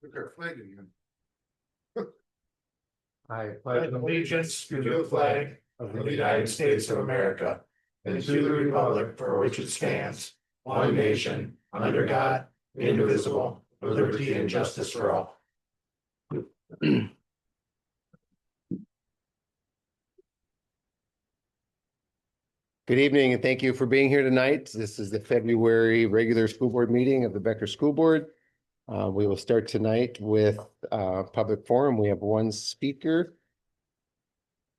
Took our flag again. I pledge allegiance to the flag of the United States of America and to the republic for which it stands, one nation, under God, indivisible, with liberty and justice for all. Good evening, and thank you for being here tonight. This is the February regular school board meeting of the Becker School Board. We will start tonight with public forum. We have one speaker,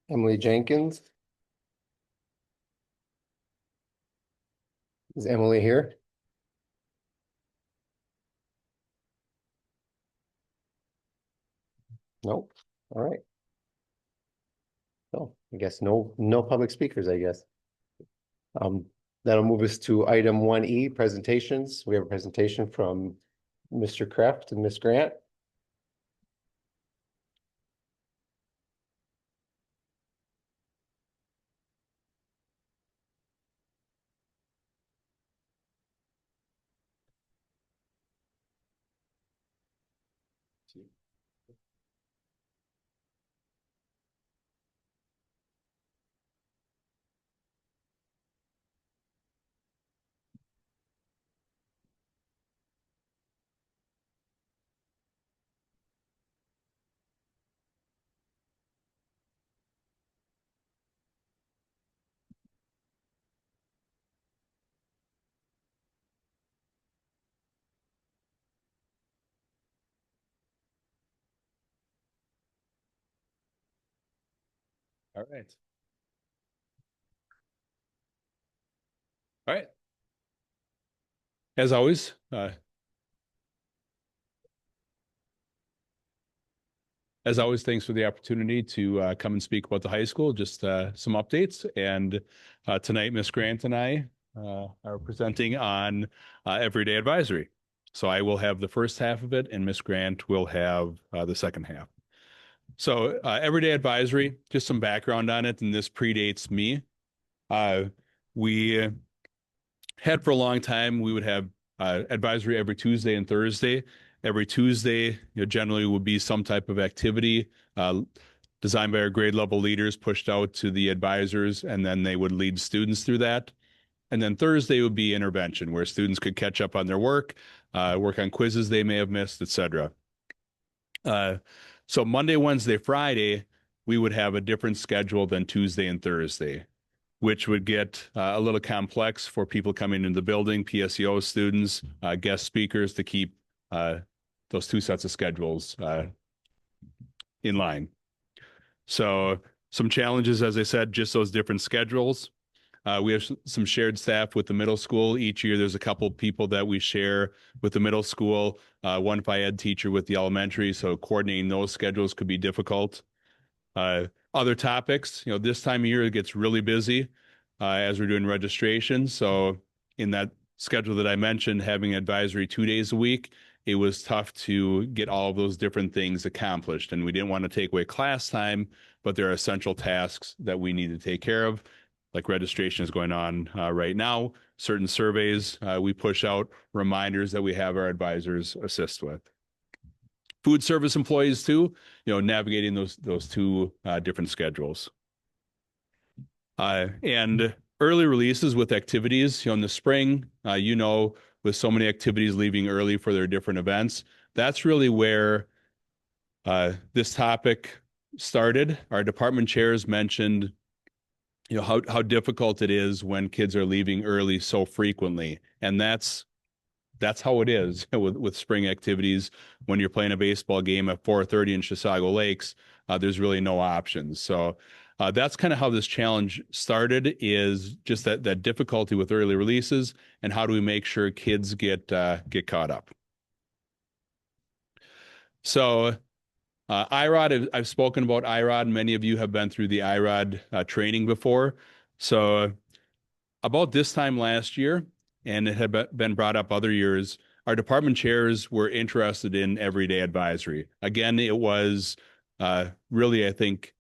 Emily Jenkins. Is Emily here? Nope. All right. So I guess no public speakers, I guess. That'll move us to item 1E, presentations. We have a presentation from Mr. Kraft and Ms. Grant. All right. All right. As always, thanks for the opportunity to come and speak about the high school, just some updates. And tonight, Ms. Grant and I are presenting on Everyday Advisory. So I will have the first half of it, and Ms. Grant will have the second half. So Everyday Advisory, just some background on it, and this predates me. We had for a long time, we would have advisory every Tuesday and Thursday. Every Tuesday, generally would be some type of activity designed by our grade level leaders, pushed out to the advisors, and then they would lead students through that. And then Thursday would be intervention, where students could catch up on their work on quizzes they may have missed, etc. So Monday, Wednesday, Friday, we would have a different schedule than Tuesday and Thursday, which would get a little complex for people coming into the building, PSEO students, guest speakers, to keep those two sets of schedules in line. So some challenges, as I said, just those different schedules. We have some shared staff with the middle school. Each year there's a couple people that we share with the middle school, one Phy Ed teacher with the elementary, so coordinating those schedules could be difficult. Other topics, this time of year it gets really busy as we're doing registration. So in that schedule that I mentioned, having advisory 2 days a week, it was tough to get all of those different things accomplished. And we didn't want to take away class time, but there are essential tasks that we need to take care of, like registration is going on right now. Certain surveys, we push out reminders that we have our advisors assist with. Food service employees too, navigating those two different schedules. And early releases with activities, in the spring, with so many activities leaving early for their different events, that's really where this topic started. Our department chairs mentioned how difficult it is when kids are leaving early so frequently. And that's how it is with spring activities. When you're playing a baseball game at 4:30 in Chisago Lakes, there's really no options. So that's kind of how this challenge started, is just that difficulty with early releases, and how do we make sure kids get caught up. So IROD, I've spoken about IROD. Many of you have been through the IROD training before. So about this time last year, and it had been brought up other years, our department chairs were interested in Everyday Advisory. Again, it was really, I think,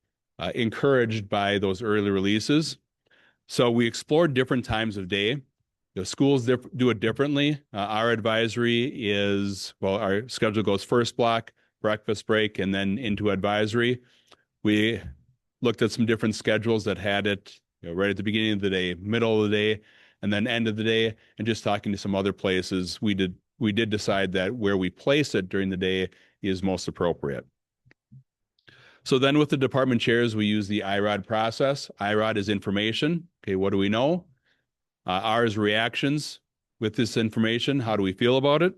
encouraged by those early releases. So we explored different times of day. schools do it differently. Our advisory is, well, our schedule goes first block, breakfast break, and then into advisory. We looked at some different schedules that had it, right at the beginning of the day, middle of the day, and then end of the day. And just talking to some other places, we did decide that where we place it during the day is most appropriate. So then with the department chairs, we use the IROD process. IROD is information. Okay, what do we know? R is reactions with this information. How do we feel about it?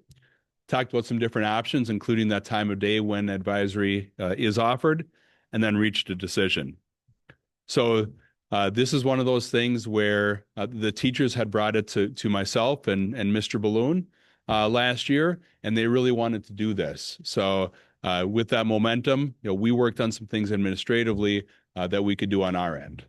Talked about some different options, including that time of day when advisory is offered, and then reached a decision. So this is one of those things where the teachers had brought it to myself and Mr. Balloon last year, and they really wanted to do this. So with that momentum, we worked on some things administratively that we could do on our end.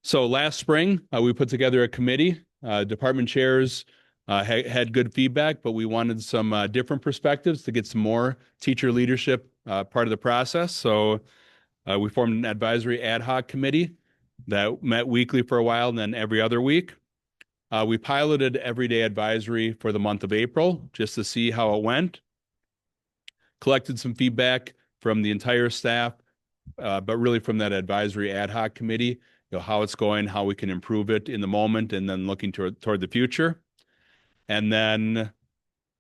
So last spring, we put together a committee. Department chairs had good feedback, but we wanted some different perspectives to get some more teacher leadership part of the process. So we formed an advisory ad hoc committee that met weekly for a while and then every other week. We piloted everyday advisory for the month of April just to see how it went. Collected some feedback from the entire staff, but really from that advisory ad hoc committee, how it's going, how we can improve it in the moment, and then looking toward the future. And then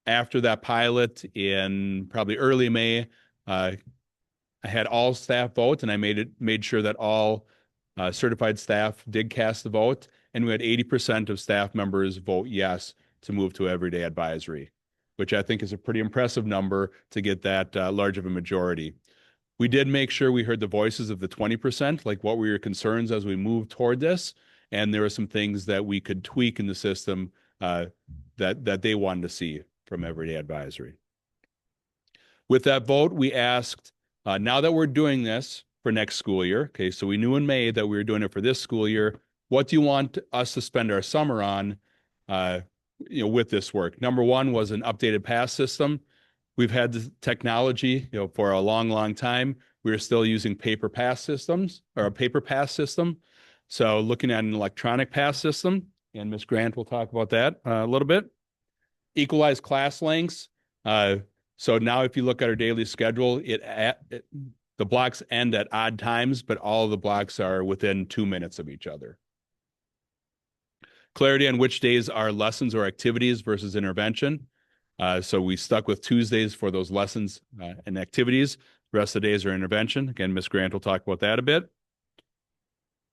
after that pilot in probably early May, I had all staff vote, and I made sure that all certified staff did cast the vote, and we had 80% of staff members vote yes to move to everyday advisory, which I think is a pretty impressive number to get that large of a majority. We did make sure we heard the voices of the 20%, like what were your concerns as we moved toward this, and there were some things that we could tweak in the system that they wanted to see from everyday advisory. With that vote, we asked, now that we're doing this for next school year, okay, so we knew in May that we were doing it for this school year, what do you want us to spend our summer on, with this work? Number one was an updated pass system. We've had the technology, for a long, long time. We're still using paper pass systems or a paper pass system. So looking at an electronic pass system, and Ms. Grant will talk about that a little bit. Equalized class lengths. So now if you look at our daily schedule, the blocks end at odd times, but all of the blocks are within 2 minutes of each other. Clarity on which days are lessons or activities versus intervention. So we stuck with Tuesdays for those lessons and activities. The rest of the days are intervention. Again, Ms. Grant will talk about that a bit.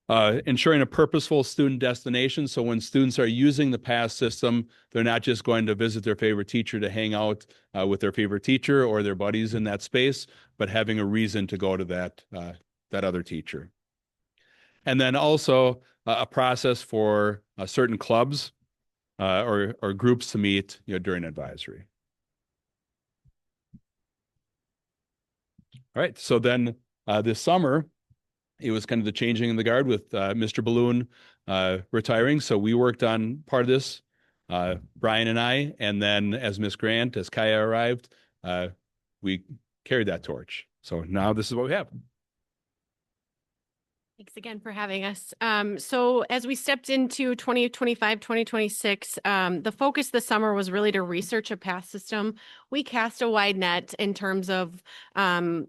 Ensuring a purposeful student destination. So when students are using the PASS system, they're not just going to visit their favorite teacher to hang out with their favorite teacher or their buddies in that space, but having a reason to go to that other teacher. And then also a process for certain clubs or groups to meet during advisory. All right, so then this summer, it was kind of the changing in the guard with Mr. Balloon retiring. So we worked on part of this, Brian and I, and then as Ms. Grant, as Kaya arrived, we carried that torch. So now this is what we have. Thanks again for having us. So as we stepped into 2025, 2026, the focus this summer was really to research a PASS system. We cast a wide net in terms of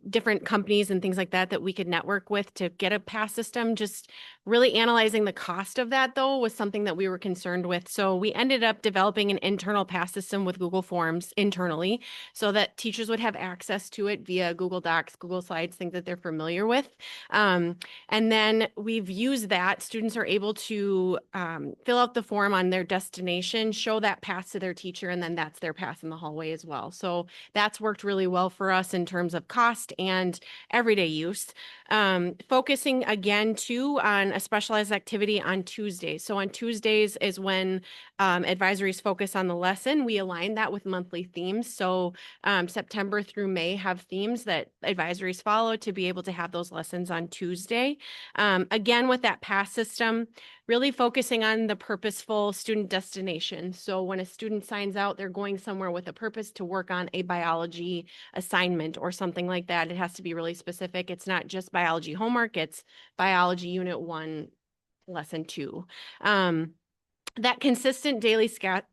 different companies and things like that we could network with to get a PASS system. Just really analyzing the cost of that, though, was something that we were concerned with. So we ended up developing an internal PASS system with Google Forms internally so that teachers would have access to it via Google Docs, Google Slides, things that they're familiar with. And then we've used that. Students are able to fill out the form on their destination, show that pass to their teacher, and then that's their pass in the hallway as well. So that's worked really well for us in terms of cost and everyday use. Focusing again too on a specialized activity on Tuesdays. So on Tuesdays is when advisories focus on the lesson. We align that with monthly themes. So September through May have themes that advisories follow to be able to have those lessons on Tuesday. Again, with that PASS system, really focusing on the purposeful student destination. So when a student signs out, they're going somewhere with a purpose to work on a biology assignment or something like that. It has to be really specific. It's not just biology homework, it's biology unit 1 lesson 2. That consistent daily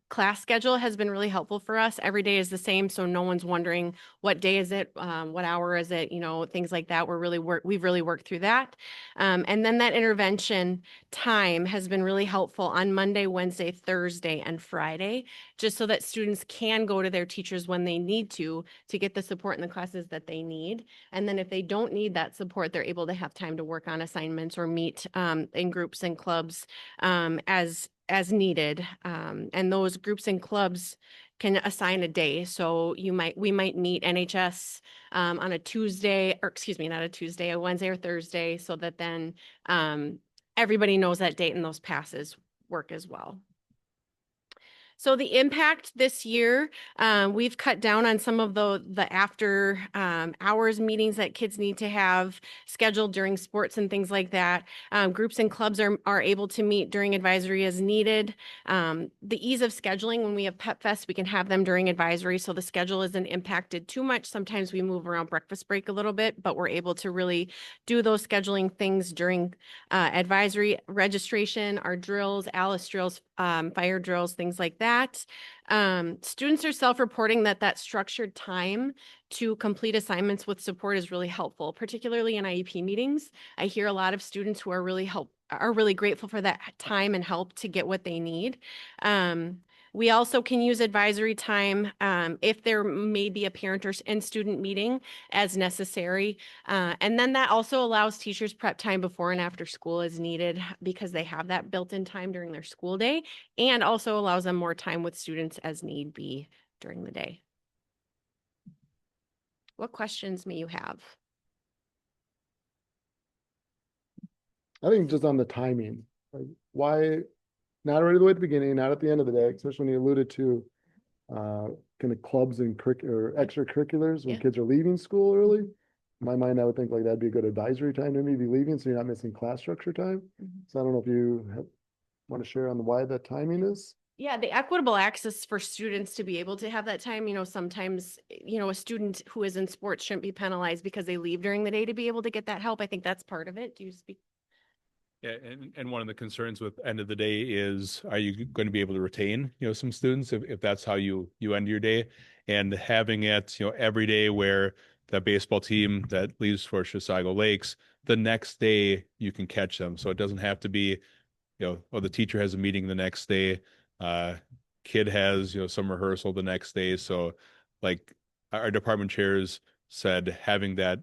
class schedule has been really helpful for us. Every day is the same, so no one's wondering what day is it, what hour is it, things like that. We've really worked through that. And then that intervention time has been really helpful on Monday, Wednesday, Thursday, and Friday, just so that students can go to their teachers when they need to get the support in the classes that they need. And then if they don't need that support, they're able to have time to work on assignments or meet in groups and clubs as needed. And those groups and clubs can assign a day. So we might meet NHS on a Tuesday, or excuse me, not a Tuesday, a Wednesday or Thursday, so that then everybody knows that date and those passes work as well. So the impact this year, we've cut down on some of the after hours meetings that kids need to have scheduled during sports and things like that. Groups and clubs are able to meet during advisory as needed. The ease of scheduling, when we have Pep Fest, we can have them during advisory, so the schedule isn't impacted too much. Sometimes we move around breakfast break a little bit, but we're able to really do those scheduling things during advisory, registration, our drills, Alice drills, fire drills, things like that. Students are self-reporting that structured time to complete assignments with support is really helpful, particularly in IEP meetings. I hear a lot of students who are really grateful for that time and help to get what they need. We also can use advisory time if there may be a parent and student meeting as necessary. And then that also allows teachers prep time before and after school as needed, because they have that built-in time during their school day, and also allows them more time with students as need be during the day. What questions may you have? I think just on the timing, like why not right away at the beginning, not at the end of the day, especially when you alluded to kind of clubs and or extracurriculars when Yeah. kids are leaving school early. In my mind, I would think like that'd be a good advisory time to maybe leaving, so you're not missing class structure time. So I don't know if you want to share on why that timing is. Yeah, the equitable access for students to be able to have that time, sometimes, a student who is in sports shouldn't be penalized because they leave during the day to be able to get that help. I think that's part of it. Do you speak? Yeah, and one of the concerns with end of the day is, are you going to be able to retain, some students if that's how you end your day? And having it, every day where the baseball team that leaves for Chisago Lakes, the next day you can catch them. So it doesn't have to be, the teacher has a meeting the next day, kid has, some rehearsal the next day. So like our department chairs said, having that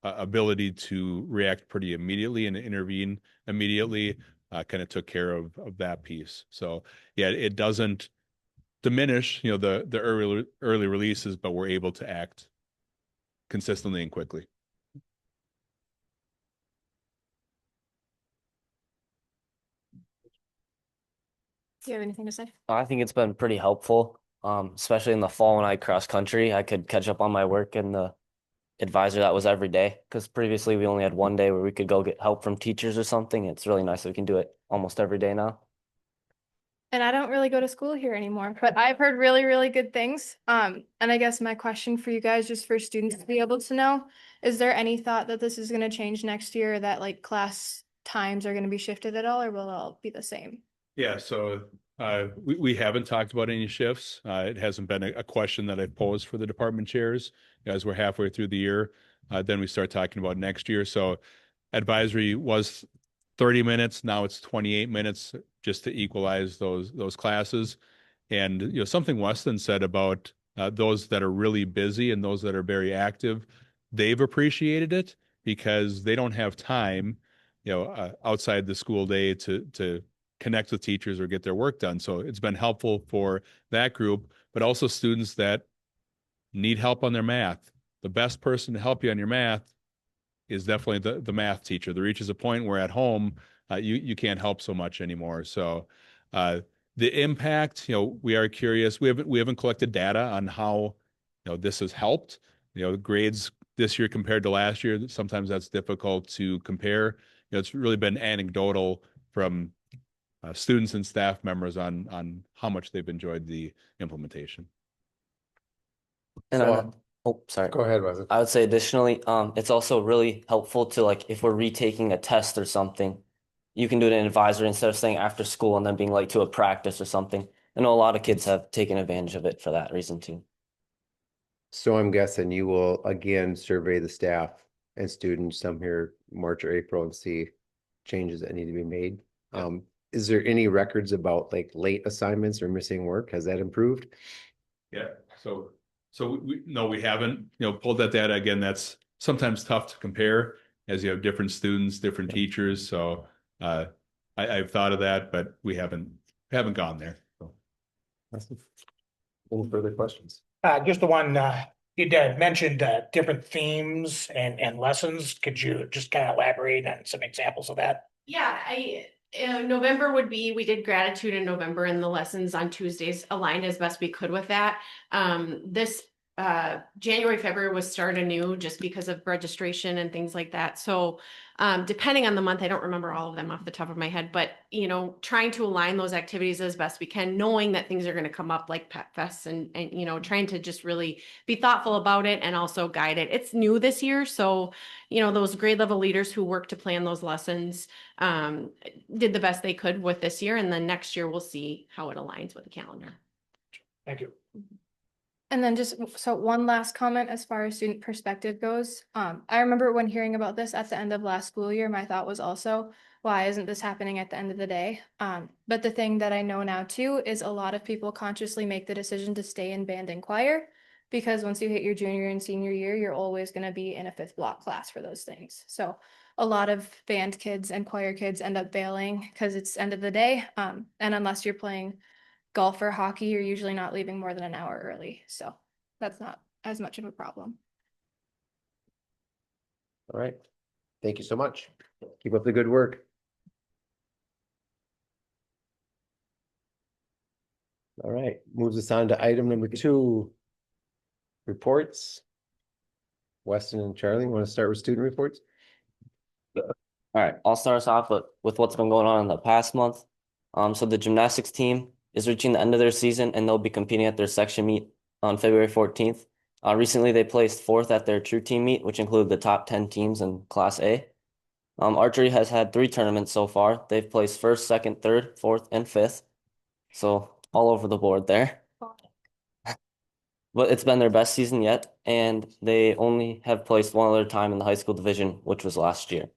ability to react pretty immediately and intervene immediately kind of took care of that piece. So yeah, it doesn't diminish, the early releases, but we're able to act consistently and quickly. Do you have anything to say? I think it's been pretty helpful, especially in the fall when I cross country. I could catch up on my work and the advisor that was every day, because previously we only had one day where we could go get help from teachers or something. It's really nice that we can do it almost every day now. And I don't really go to school here anymore, but I've heard really, really good things. And I guess my question for you guys, just for students to be able to know, is there any thought that this is going to change next year, that like class times are going to be shifted at all, or will it all be the same? Yeah, so we haven't talked about any shifts. It hasn't been a question that I've posed for the department chairs as we're halfway through the year. Then we start talking about next year. So advisory was 30 minutes. Now it's 28 minutes just to equalize those classes. And, something Weston said about those that are really busy and those that are very active, they've appreciated it because they don't have time, outside the school day to connect with teachers or get their work done. So it's been helpful for that group, but also students that need help on their math. The best person to help you on your math is definitely the math teacher. There reaches a point where at home, you can't help so much anymore. So the impact, we are curious. We haven't collected data on how, this has helped, grades this year compared to last year. Sometimes that's difficult to compare. It's really been anecdotal from students and staff members on how much they've enjoyed the implementation. And sorry. Go ahead, Wesley. I would say additionally, it's also really helpful to, like, if we're retaking a test or something, you can do it in advisory instead of staying after school and then being late to a practice or something. I know a lot of kids have taken advantage of it for that reason too. So I'm guessing you will again survey the staff and students some here March or April and see changes that need to be made. Yep. Is there any records about like late assignments or missing work? Has that improved? Yeah, so no, we haven't, pulled that data again. That's sometimes tough to compare as you have different students, different teachers. So I've thought of that, but we haven't gone there. So. Awesome. Any further questions? Just the one, you mentioned different themes and lessons. Could you just kind of elaborate on some examples of that? Yeah, November would be, we did gratitude in November and the lessons on Tuesdays aligned as best we could with that. This January, February was start anew just because of registration and things like that. So depending on the month, I don't remember all of them off the top of my head, but trying to align those activities as best we can, knowing that things are going to come up like Pet Fest and trying to just really be thoughtful about it and also guide it. It's new this year. So, those grade level leaders who work to plan those lessons did the best they could with this year. And then next year we'll see how it aligns with the calendar. Thank you. And then so one last comment as far as student perspective goes. I remember when hearing about this at the end of last school year, my thought was also, why isn't this happening at the end of the day? But the thing that I know now too is a lot of people consciously make the decision to stay in band and choir because once you hit your junior and senior year, you're always going to be in a 5th block class for those things. So a lot of band kids and choir kids end up bailing because it's end of the day. And unless you're playing golf or hockey, you're usually not leaving more than an hour early. So that's not as much of a problem. All right. Thank you so much. Keep up the good work. All right, moves us on to item number 2. Reports. Weston and Charlie, want to start with student reports? All right, I'll start us off with what's been going on in the past month. So the gymnastics team is reaching the end of their season and they'll be competing at their section meet on February 14th. Recently, they placed 4th at their true team meet, which included the top 10 teams in Class A. Archery has had 3 tournaments so far. They've placed 1st, 2nd, 3rd, 4th, and 5th. So all over the board there. But it's been their best season yet, and they only have placed one other time in the high school division, which was last year.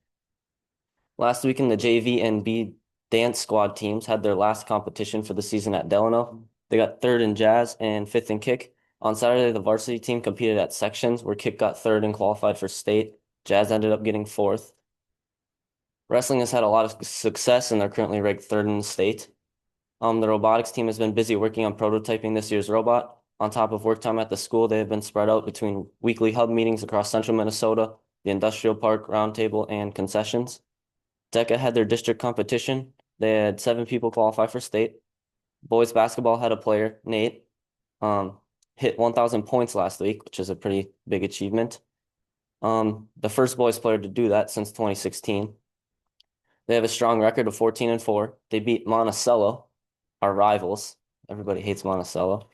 Last weekend, the JV and B dance squad teams had their last competition for the season at Delano. They got 3rd in jazz and 5th in kick. On Saturday, the varsity team competed at sections where kick got 3rd and qualified for state. Jazz ended up getting 4th. Wrestling has had a lot of success and they're currently ranked 3rd in the state. The robotics team has been busy working on prototyping this year's robot. On top of work time at the school, they have been spread out between weekly hub meetings across central Minnesota, the industrial park, roundtable, and concessions. DECA had their district competition. They had 7 people qualify for state. Boys basketball had a player, Nate, hit 1,000 points last week, which is a pretty big achievement. The first boys player to do that since 2016. They have a strong record of 14-4. They beat Monticello, our rivals. Everybody hates Monticello.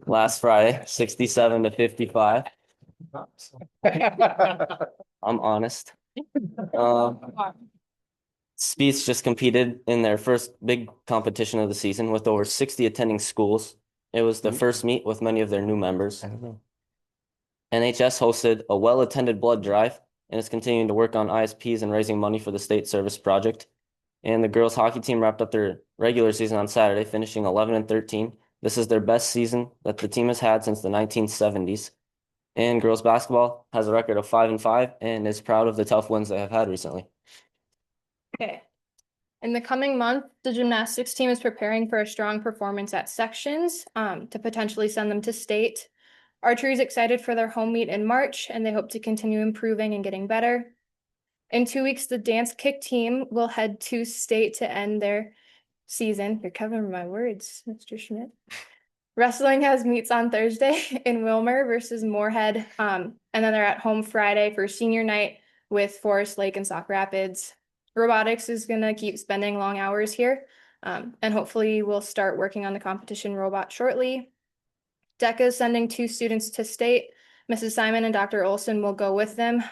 Last Friday, 67-55. I'm honest. Spieth just competed in their first big competition of the season with over 60 attending schools. It was the first meet with many of their new members. NHS hosted a well-attended blood drive and is continuing to work on ISPs and raising money for the state service project. And the girls hockey team wrapped up their regular season on Saturday, finishing 11-13. This is their best season that the team has had since the 1970s. And girls basketball has a record of 5-5 and is proud of the tough wins they have had recently. Okay. In the coming month, the gymnastics team is preparing for a strong performance at sections to potentially send them to state. Archery is excited for their home meet in March, and they hope to continue improving and getting better. In 2 weeks, the dance kick team will head to state to end their season. You're covering my words, Mr. Schmidt. Wrestling has meets on Thursday in Wilmer versus Moorhead. And then they're at home Friday for senior night with Forest Lake and Sauk Rapids. Robotics is going to keep spending long hours here. And hopefully we'll start working on the competition robot shortly. DECA is sending 2 students to state. Mrs. Simon and Dr. Olson will go with them.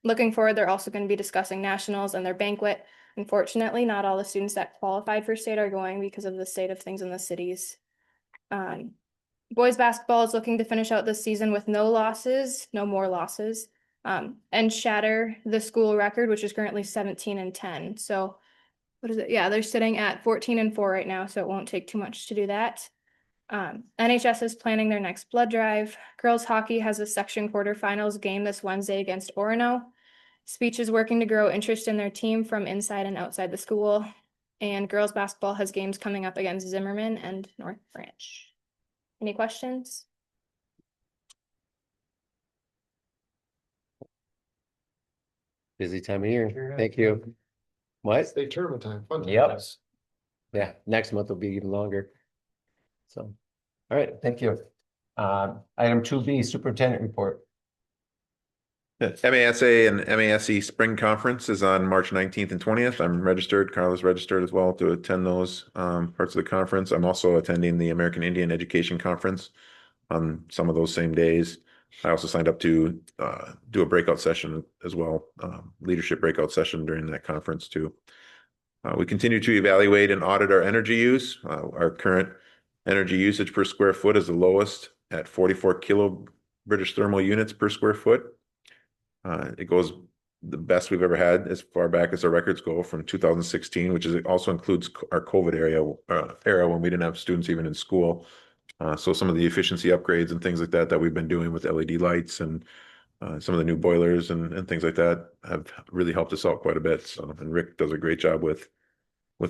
Looking forward, they're also going to be discussing nationals and their banquet Unfortunately, not all the students that qualified for state are going because of the state of things in the cities. Boys basketball is looking to finish out this season with no losses, no more losses, and shatter the school record, which is currently 17-10. So what is it? Yeah, they're sitting at 14-4 right now, so it won't take too much to do that. NHS is planning their next blood drive. Girls hockey has a section quarterfinals game this Wednesday against Orono. Speech is working to grow interest in their team from inside and outside the school. And girls basketball has games coming up against Zimmerman and North Branch. Any questions? Busy time of year. Thank you. What? State tournament time. Fun Yep. times. Yeah, next month will be even longer. So, all right, thank you. Item 2B, superintendent report. The MASA and MASE Spring Conference is on March 19th and 20th. I'm registered, Carla's registered as well to attend those parts of the conference. I'm also attending the American Indian Education Conference on some of those same days. I also signed up to do a breakout session as well, leadership breakout session during that conference too. We continue to evaluate and audit our energy use. Our current energy usage per square foot is the lowest at 44 kilo British thermal units per square foot. It goes the best we've ever had as far back as our records go from 2016, which also includes our COVID era when we didn't have students even in school. So some of the efficiency upgrades and things like that we've been doing with LED lights and some of the new boilers and things like that have really helped us out quite a bit. So, and Rick does a great job with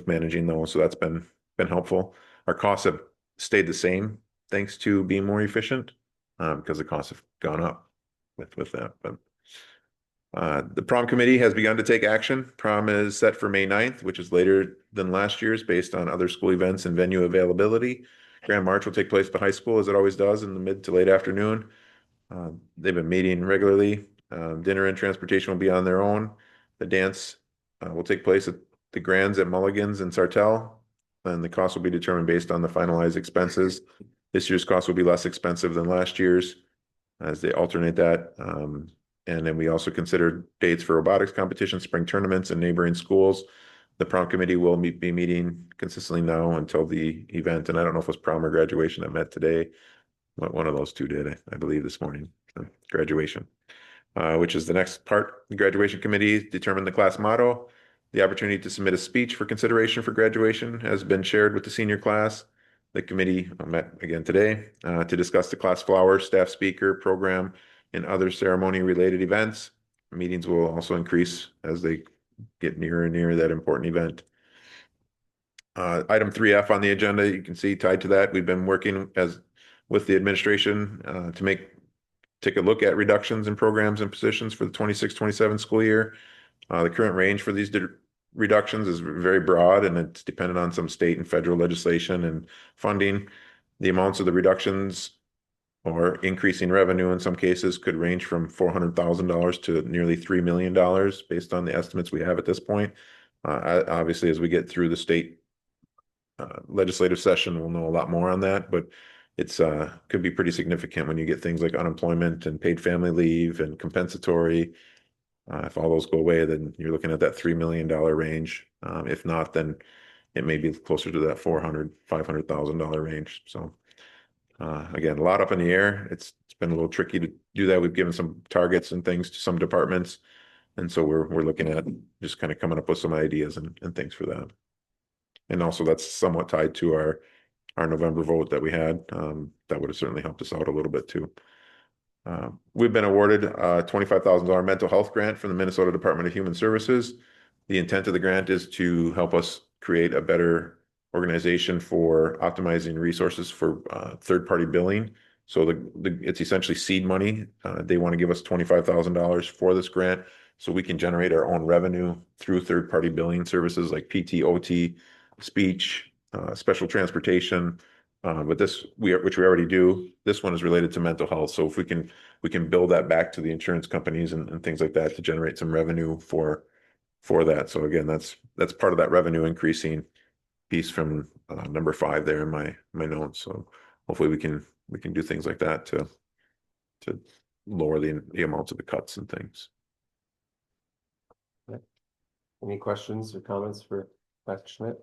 managing those. So that's been helpful. Our costs have stayed the same thanks to being more efficient because the costs have gone up with that. But the prom committee has begun to take action. Prom is set for May 9th, which is later than last year's based on other school events and venue availability. Grand March will take place at the high school as it always does in the mid to late afternoon. They've been meeting regularly. Dinner and transportation will be on their own. The dance will take place at the Grands at Mulligan's and Sartell, and the cost will be determined based on the finalized expenses. This year's cost will be less expensive than last year's as they alternate that. And then we also considered dates for robotics competition, spring tournaments, and neighboring schools. The prom committee will be meeting consistently now until the event. And I don't know if it was prom or graduation that met today. One of those two did, I believe, this morning. So, graduation, which is the next part. The graduation committee determined the class motto. The opportunity to submit a speech for consideration for graduation has been shared with the senior class. The committee met again today to discuss the class flower, staff speaker, program, and other ceremony-related events. Meetings will also increase as they get nearer and nearer that important event. Item 3F on the agenda, you can see tied to that, we've been working with the administration to take a look at reductions in programs and positions for the 26-27 school year. The current range for these reductions is very broad and it's dependent on some state and federal legislation and funding. The amounts of the reductions or increasing revenue in some cases could range from $400,000 to nearly $3 million based on the estimates we have at this point. Obviously, as we get through the state legislative session, we'll know a lot more on that, but it's could be pretty significant when you get things like unemployment and paid family leave and compensatory. If all those go away, then you're looking at that $3 million range. If not, then it may be closer to that $500,000 range. So again, a lot up in the air. It's been a little tricky to do that. We've given some targets and things to some departments. And so we're looking at just kind of coming up with some ideas and things for that. And also that's somewhat tied to our November vote that we had. That would have certainly helped us out a little bit too. We've been awarded a $25,000 mental health grant from the Minnesota Department of Human Services. The intent of the grant is to help us create a better organization for optimizing resources for third-party billing. So it's essentially seed money. They want to give us $25,000 for this grant so we can generate our own revenue through third-party billing services like PT, OT, speech, special transportation. But which we already do, this one is related to mental health. So if we can build that back to the insurance companies and things like that to generate some revenue for that. So again, that's part of that revenue increasing piece from number 5 there in my notes. So hopefully we can do things like that to lower the amounts of the cuts and things. Any questions or comments for Dr. Schmidt?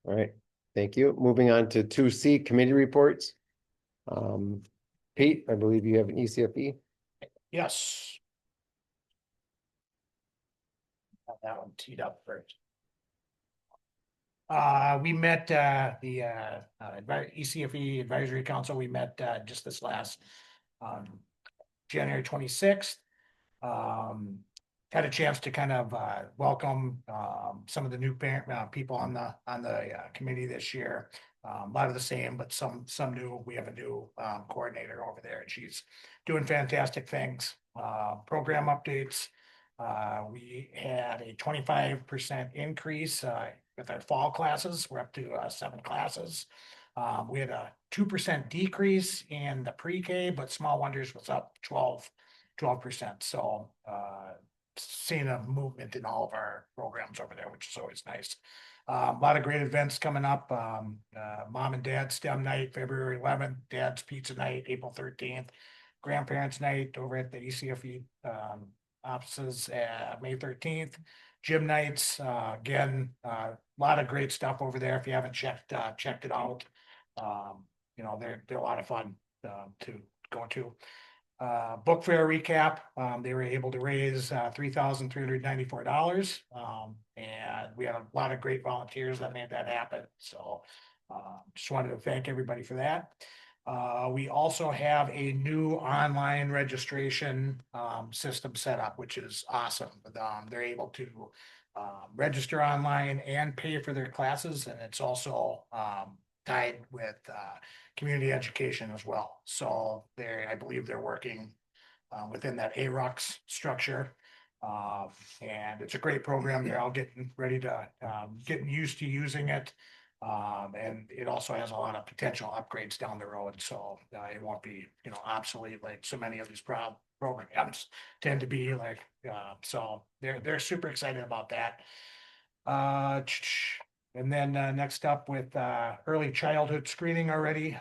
All right, thank you. Moving on to 2C, committee reports. Pete, I believe you have an ECFE. Yes. Have that one teed up first. We met, the, ECFE Advisory Council, we met, just this last, January 26th. Had a chance to kind of, welcome, some of the new parent, people on the, committee this year. A lot of the same, but some new. We have a new, coordinator over there, and she's doing fantastic things. Program updates. We had a 25% increase, with our fall classes. We're up to, 7 classes. We had a 2% decrease in the pre-K, but Small Wonders was up 12%. So, seeing a movement in all of our programs over there, which is always nice. A lot of great events coming up. Mom and Dad STEM Night, February 11th, Dad's Pizza Night, April 13th, Grandparents Night over at the ECFE, offices, May 13th. Gym nights, again, a lot of great stuff over there. If you haven't checked it out, you know, they're a lot of fun, to go to. Book fair recap, they were able to raise $3,394. And we had a lot of great volunteers that made that happen. So just wanted to thank everybody for that. We also have a new online registration system set up, which is awesome. They're able to register online and pay for their classes, and it's also tied with community education as well. So I believe they're working within that ARUX structure. And it's a great program. They're all getting ready to, getting used to using it. And it also has a lot of potential upgrades down the road. So it won't be, you know, obsolete like so many of these programs tend to be like, so they're super excited about that. And then next up with early childhood screening already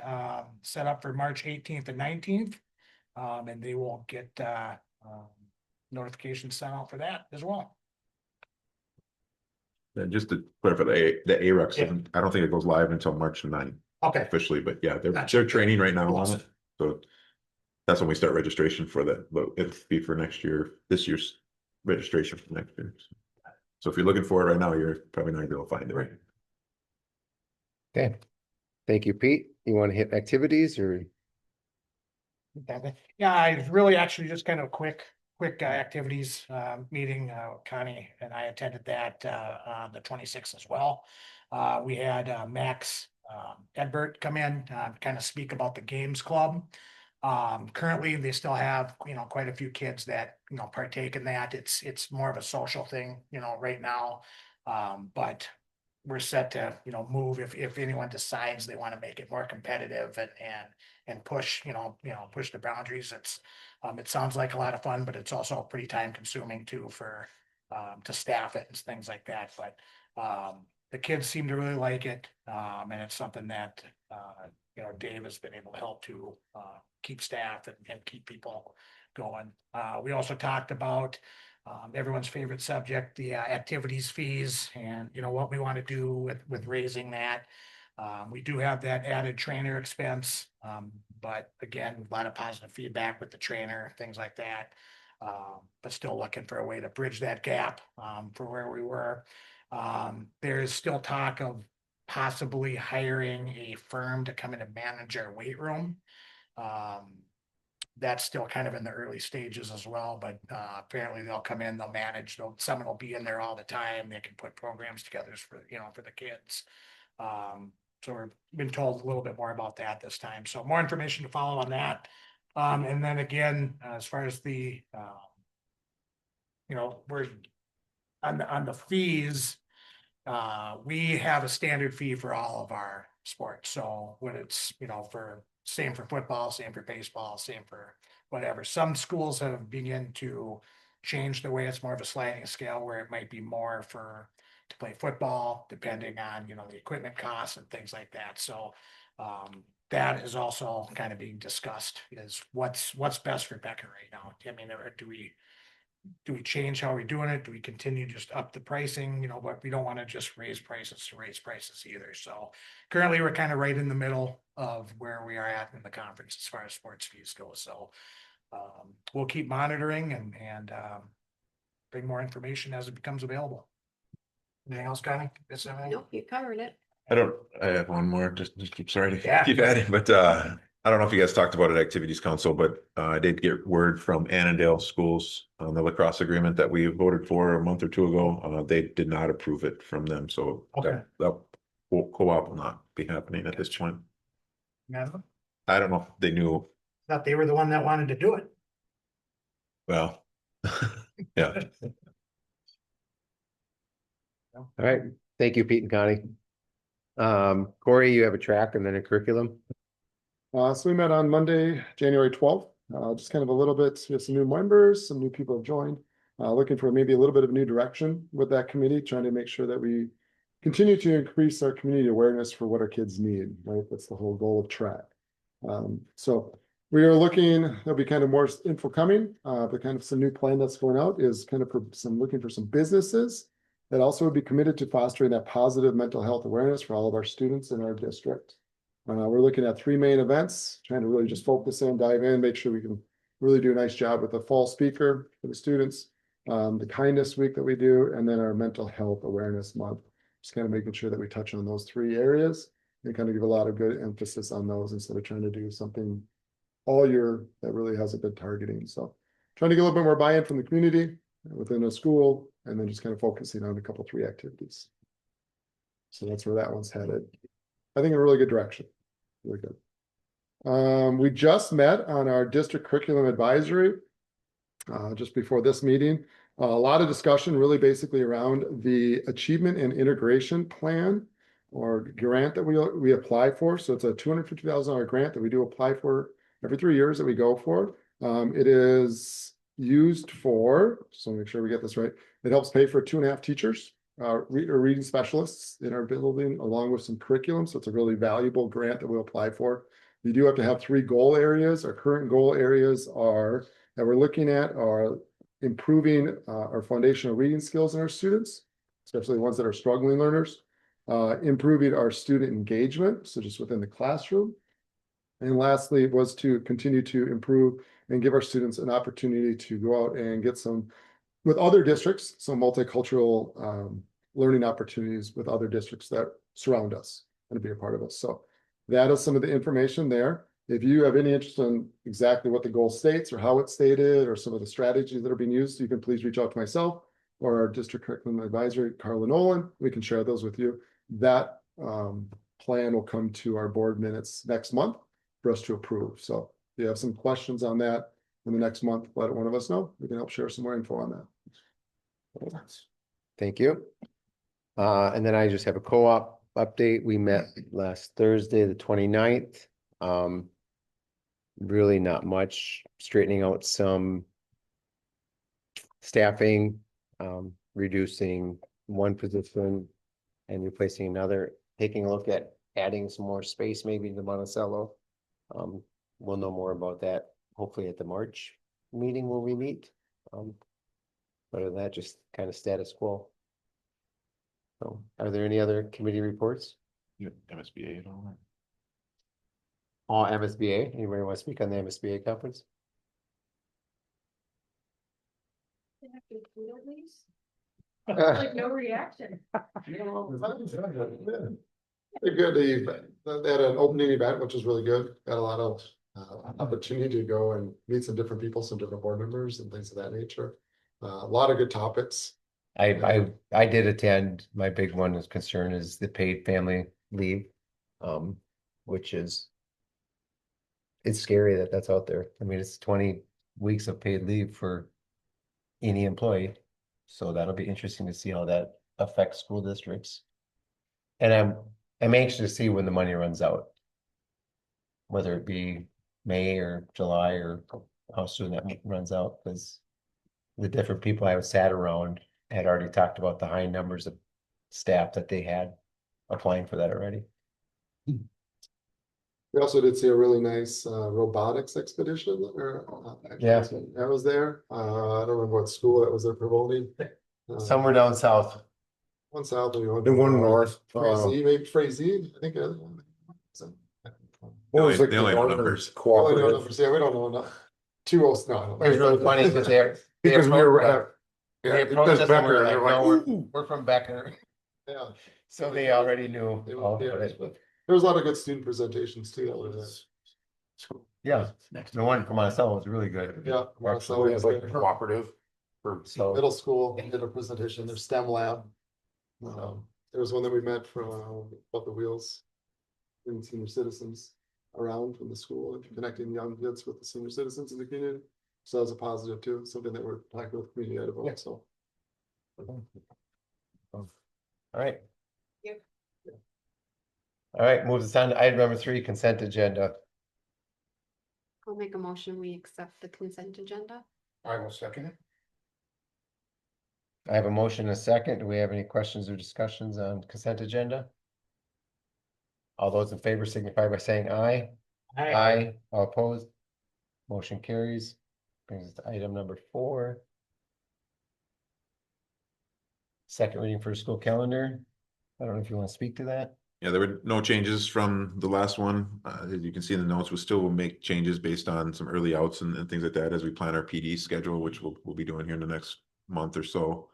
set up for March 18th and 19th. And they will get notifications sent out for that as well. And just to clarify, the ARUX, Yeah. I don't think it goes live until March 9th Okay. officially, but yeah, Gotcha. they're training right now on Awesome. it. So that's when we start registration for that, but it'll be for this year's registration for next year. So if you're looking for it right now, you're probably not gonna be able to find it. Right. Okay, thank you, Pete. You want to hit activities or? Yeah, I really actually just kind of quick activities meeting. Connie and I attended that on the 26th as well. We had Max Edbert come in, kind of speak about the games club. Currently they still have, you know, quite a few kids that, you know, partake in that. It's more of a social thing, you know, right now. But we're set to, you know, move if anyone decides they want to make it more competitive and push, push the boundaries. It sounds like a lot of fun, but it's also pretty time consuming too for to staff it and things like that. But the kids seem to really like it. And it's something that you know, Dave has been able to help to keep staff and keep people going. We also talked about everyone's favorite subject, the activities fees, and you know what we want to do with raising that. We do have that added trainer expense, but again, a lot of positive feedback with the trainer, things like that. But still looking for a way to bridge that gap for where we were. There is still talk of possibly hiring a firm to come in and manage our weight room. That's still kind of in the early stages as well, but apparently they'll come in, they'll manage, someone will be in there all the time. They can put programs together for, you know, for the kids. So we've been told a little bit more about that this time. So more information to follow on that. And then again, as far as the, you know, we're on the fees, we have a standard fee for all of our sports. So when it's, you know, same for football, same for baseball, same for whatever. Some schools have begun to change the way it's more of a sliding scale where it might be more to play football, depending on, you know, the equipment costs and things like that. So that is also kind of being discussed, is what's best for Becker right now. I mean, do we change how we're doing it? Do we continue just up the pricing, but we don't want to just raise prices to raise prices either. So currently we're kind of right in the middle of where we are at in the conference as far as sports fees go. So we'll keep monitoring and bring more information as it becomes available. Anything else, Connie? Yes, Emily? Nope, you covered it. I have one more, just keep, sorry to Yeah. keep adding, but I don't know if you guys talked about it at Activities Council, but I did get word from Annandale Schools on the lacrosse agreement that we voted for a month or two ago. They did not approve it from them, so Okay. that co-op will not be happening at this point. Yeah, I don't know if they knew, thought they were the one that wanted to do it. well, yeah. All right, thank you, Pete and Connie. Corey, you have a track and then a curriculum. So we met on Monday, January 12th, just kind of a little bit, we have some new members, some new people have joined. Looking for maybe a little bit of new direction with that committee, trying to make sure that we continue to increase our community awareness for what our kids need, right? That's the whole goal of track. So we are looking, there'll be kind of more info coming, but kind of some new plan that's going out is kind of looking for some businesses that also would be committed to fostering that positive mental health awareness for all of our students in our district. We're looking at 3 main events, trying to really just focus in, dive in, make sure we can really do a nice job with the fall speaker for the students, the kindness week that we do, and then our mental health awareness month. Just kind of making sure that we touch on those 3 areas and kind of give a lot of good emphasis on those instead of trying to do something all year that really has a good targeting. So trying to get a little bit more buy-in from the community within a school, and then just kind of focusing on a couple, 3 activities. So that's where that one's headed. I think a really good direction. Really good. We just met on our district curriculum advisory just before this meeting. A lot of discussion really basically around the achievement and integration plan or grant that we apply for. So it's a $250,000 grant that we do apply for every 3 years that we go for. It is used for, so make sure we get this right. It helps pay for 2.5 teachers, reading specialists in our building, along with some curriculum. So it's a really valuable grant that we'll apply for. You do have to have 3 goal areas. Our current goal areas are that we're looking at are improving our foundational reading skills in our students, especially the ones that are struggling learners, improving our student engagement, so just within the classroom. And lastly, was to continue to improve and give our students an opportunity to go out and get some, with other districts, some multicultural learning opportunities with other districts that surround us and be a part of us. So that is some of the information there. If you have any interest in exactly what the goal states or how it's stated or some of the strategies that are being used, you can please reach out to myself or our district curriculum advisor, Carla Nolan. We can share those with you. That plan will come to our board minutes next month for us to approve. So if you have some questions on that in the next month, let one of us know. We can help share some more info on that. Thank you. And then I just have a co-op update. We met last Thursday, the 29th. Really not much, straightening out some staffing, reducing 1 position and replacing another, taking a look at adding some more space maybe to Monticello. We'll know more about that hopefully at the March meeting where we meet. Other than that, just kind of status quo. So are there any other committee reports? MSBA and all that. Oh, MSBA, anybody want to speak on the MSBA conference? Like no reaction. They're good. They had an opening event, which was really good. Got a lot of opportunity to go and meet some different people, some different board members and things of that nature. A lot of good topics. I did attend. My big one is concern is the paid family leave, which is, it's scary that that's out there. I mean, it's 20 weeks of paid leave for any employee. So that'll be interesting to see how that affects school districts. And I'm anxious to see when the money runs out, whether it be May or July or how soon that runs out, because the different people I was sat around had already talked about the high numbers of staff that they had applying for that already. We also did see a really nice robotics expedition or Yeah. that was there. I don't remember what school that was there promoting. Somewhere down south. One south and The one north. Frazee, maybe Frazee, I think. What was like They only the know northern numbers. cooperative? Yeah, we don't know enough. 2 no. It was really funny because Because we were. they Yeah, approached because us and we're Becker, like, they're no, like, we're from Becker. Yeah. So they already knew. They all were- yeah, of it. but there was a lot of good student presentations too. That were there. Yeah, the one from Monticello was really good. Yeah. Actually, we have like a cooperative. For So, Middle school did a presentation, their STEM lab. There was one that we met from about the wheels. In senior citizens around from the school and connecting young kids with the senior citizens in the community. So that was a positive too, something that we're talking with community ed about, so. all right. Yep. All right, moves us on to item number 3, consent agenda. I'll make a motion, we accept the consent agenda. I will second it. I have a motion and a second. Do we have any questions or discussions on consent agenda? All those in favor signify by saying aye. Aye. All opposed? Motion carries. Brings us to item number 4. Second reading for school calendar. I don't know if you want to speak to that. Yeah, there were no changes from the last one. As you can see in the notes, we still will make changes based on some early outs and things like that as we plan our PD schedule, which we'll be doing here in the next month or so.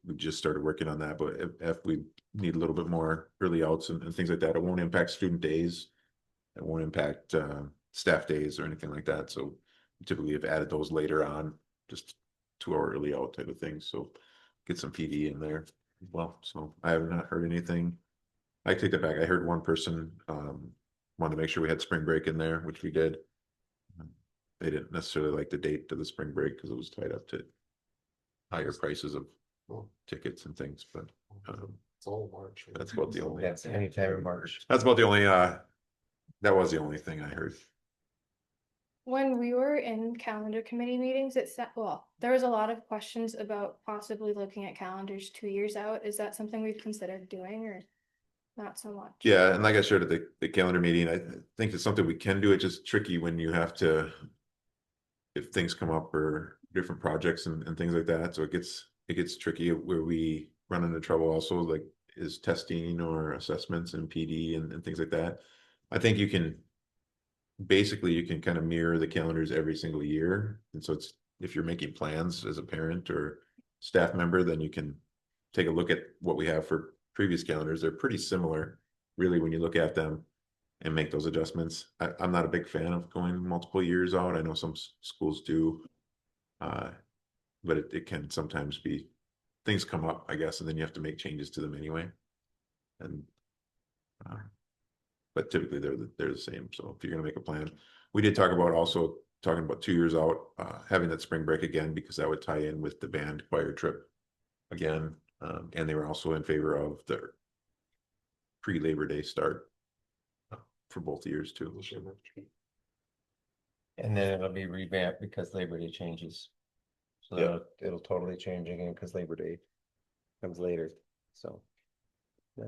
We just started working on that, but if we need a little bit more early outs and things like that, it won't impact student days. It won't impact staff days or anything like that. So we typically have added those later on, just 2-hour early out type of thing. So get some PD in there as well. So I have not heard anything. I take that back. I heard one person wanted to make sure we had spring break in there, which we did. They didn't necessarily like the date to the spring break because it was tied up to higher prices of tickets and things, but It's all March. that's about the only. That's anytime in March. That's about the only. That was the only thing I heard. When we were in calendar committee meetings, there was a lot of questions about possibly looking at calendars 2 years out. Is that something we've considered doing or not so much? Yeah, and like I shared at the calendar meeting, I think it's something we can do. It's just tricky when you have to, if things come up or different projects and things like that. So it gets tricky where we run into trouble also, like is testing or assessments and PD and things like that. I think you can kind of mirror the calendars every single year. And so it's, if you're making plans as a parent or staff member, then you can take a look at what we have for previous calendars. They're pretty similar, really, when you look at them and make those adjustments. I'm not a big fan of going multiple years out. I know some schools do. But it can sometimes be, things come up, I guess, and then you have to make changes to them anyway. And but typically they're the same. So if you're gonna make a plan, we did talk about also talking about 2 years out, having that spring break again, because that would tie in with the band choir trip again. And they were also in favor of the pre-Labor Day start for both years too. And then it'll be revamped because Labor Day changes. So Yeah. it'll totally change again because Labor Day comes later, so. Yeah.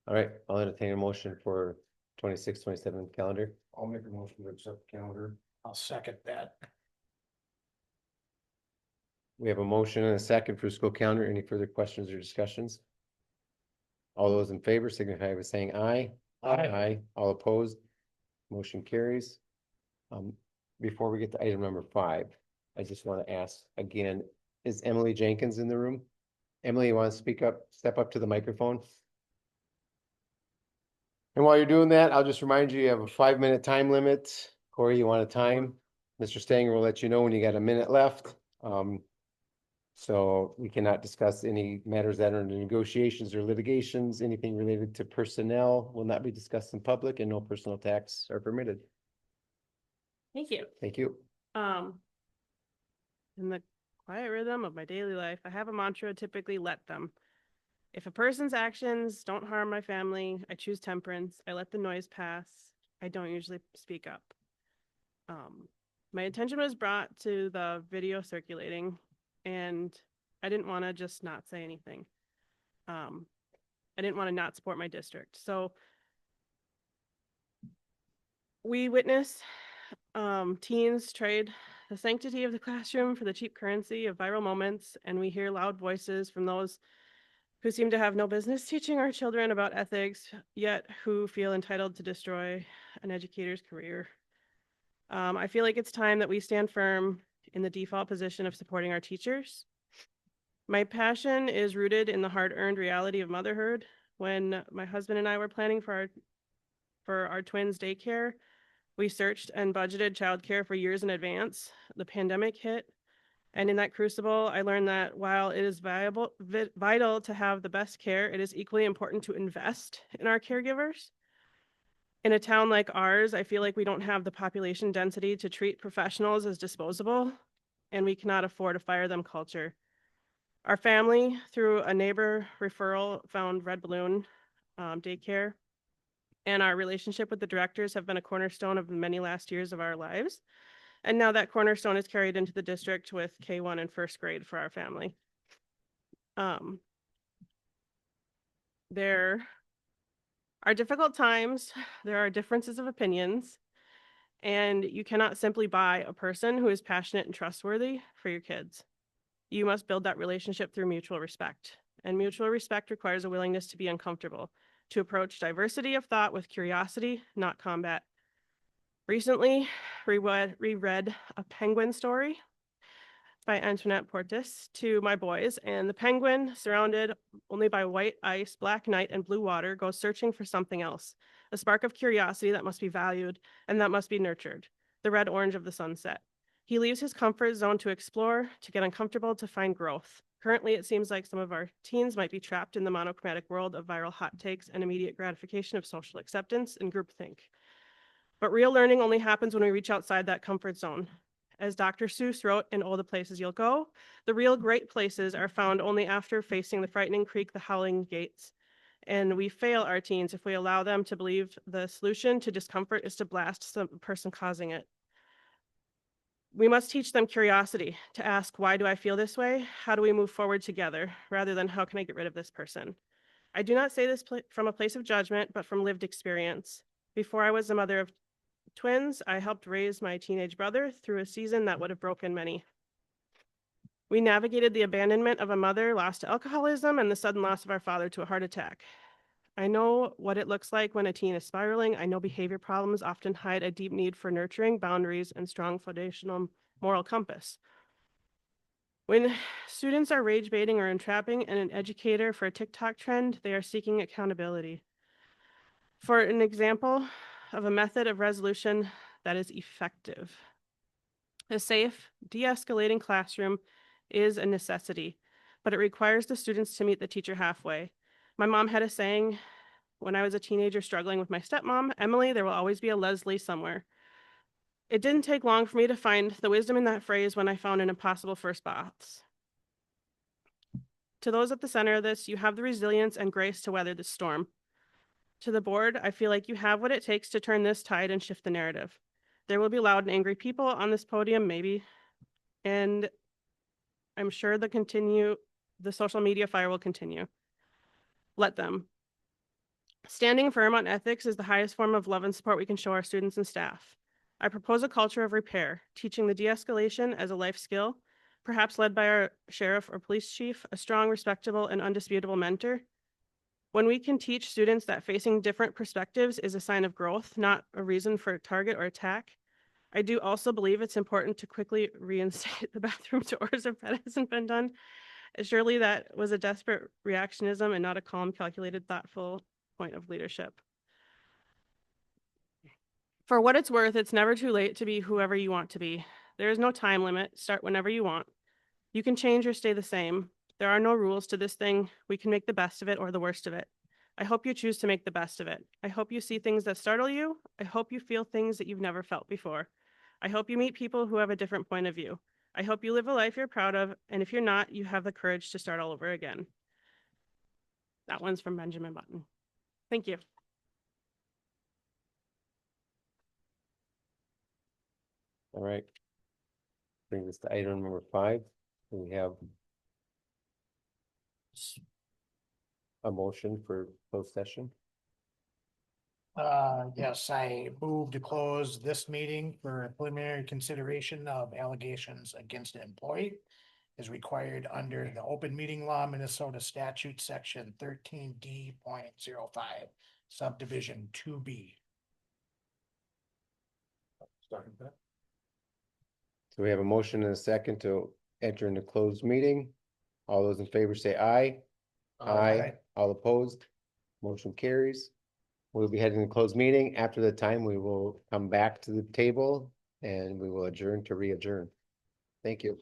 All right, I'll entertain a motion for 26-27 calendar. I'll make a motion to accept the calendar. I'll second that. We have a motion and a second for school calendar. Any further questions or discussions? All those in favor signify by saying aye. Aye. All opposed? Motion carries. Before we get to item number 5, I just want to ask again, is Emily Jenkins in the room? Emily, you want to speak up, step up to the microphone? And while you're doing that, I'll just remind you, you have a 5-minute time limit. Corey, you want a time? Mr. Stanger will let you know when you got a minute left. So we cannot discuss any matters that are in negotiations or litigations. Anything related to personnel will not be discussed in public, and no personal attacks are permitted. Thank you. Thank you. In the quiet rhythm of my daily life, I have a mantra: typically let them. If a person's actions don't harm my family, I choose temperance. I let the noise pass. I don't usually speak up. My attention was brought to the video circulating, and I didn't want to just not say anything. I didn't want to not support my district. So We witness teens trade the sanctity of the classroom for the cheap currency of viral moments, and we hear loud voices from those who seem to have no business teaching our children about ethics, yet who feel entitled to destroy an educator's career. I feel like it's time that we stand firm in the default position of supporting our teachers. My passion is rooted in the hard-earned reality of motherhood. When my husband and I were planning for our twins' daycare, we searched and budgeted childcare for years in advance. The pandemic hit, and in that crucible, I learned that while it is vital to have the best care, it is equally important to invest in our caregivers. In a town like ours, I feel like we don't have the population density to treat professionals as disposable, and we cannot afford a fire them culture. Our family, through a neighbor referral, found Red Balloon daycare, and our relationship with the directors have been a cornerstone of many last years of our lives. And now that cornerstone is carried into the district with K1 and first grade for our family. There are difficult times, there are differences of opinions, and you cannot simply buy a person who is passionate and trustworthy for your kids. You must build that relationship through mutual respect. And mutual respect requires a willingness to be uncomfortable, to approach diversity of thought with curiosity, not combat. Recently, reread A Penguin Story by Antoinette Portis to my boys, and the penguin, surrounded only by white ice, black night, and blue water, goes searching for something else, a spark of curiosity that must be valued and that must be nurtured, the red orange of the sunset. He leaves his comfort zone to explore, to get uncomfortable, to find growth. Currently, it seems like some of our teens might be trapped in the monochromatic world of viral hot takes and immediate gratification of social acceptance and groupthink. But real learning only happens when we reach outside that comfort zone. As Dr. Seuss wrote in All the Places You'll Go, the real great places are found only after facing the frightening creek, the howling gates. And we fail our teens if we allow them to believe the solution to discomfort is to blast some person causing it. We must teach them curiosity, to ask, why do I feel this way? How do we move forward together, rather than how can I get rid of this person? I do not say this from a place of judgment, but from lived experience. Before I was the mother of twins, I helped raise my teenage brother through a season that would have broken many. We navigated the abandonment of a mother lost to alcoholism and the sudden loss of our father to a heart attack. I know what it looks like when a teen is spiraling. I know behavior problems often hide a deep need for nurturing, boundaries, and strong foundational moral compass. When students are rage baiting or entrapping an educator for a TikTok trend, they are seeking accountability. For an example of a method of resolution that is effective. A safe, de-escalating classroom is a necessity, but it requires the students to meet the teacher halfway. My mom had a saying when I was a teenager struggling with my stepmom, Emily, there will always be a Leslie somewhere. It didn't take long for me to find the wisdom in that phrase when I found an impossible first box. To those at the center of this, you have the resilience and grace to weather the storm. To the board, I feel like you have what it takes to turn this tide and shift the narrative. There will be loud and angry people on this podium, maybe, and I'm sure the social media fire will continue. Let them. Standing firm on ethics is the highest form of love and support we can show our students and staff. I propose a culture of repair, teaching the de-escalation as a life skill, perhaps led by our sheriff or police chief, a strong, respectable, and undisputable mentor. When we can teach students that facing different perspectives is a sign of growth, not a reason for target or attack. I do also believe it's important to quickly reinstate the bathroom doors if that hasn't been done. Surely that was a desperate reactionism and not a calm, calculated, thoughtful point of leadership. For what it's worth, it's never too late to be whoever you want to be. There is no time limit. Start whenever you want. You can change or stay the same. There are no rules to this thing. We can make the best of it or the worst of it. I hope you choose to make the best of it. I hope you see things that startle you. I hope you feel things that you've never felt before. I hope you meet people who have a different point of view. I hope you live a life you're proud of, and if you're not, you have the courage to start all over again. That one's from Benjamin Button. Thank you. All right. Bring this to item number 5. We have a motion for closed session. Yes, I move to close this meeting for preliminary consideration of allegations against an employee as required under the open meeting law, Minnesota statute, section 13D.05, subdivision 2B. So we have a motion and a second to enter into closed meeting. All those in favor say aye. Aye. All opposed? Motion carries. We'll be heading to closed meeting. After the time, we will come back to the table and we will adjourn to re-adjourn. Thank you.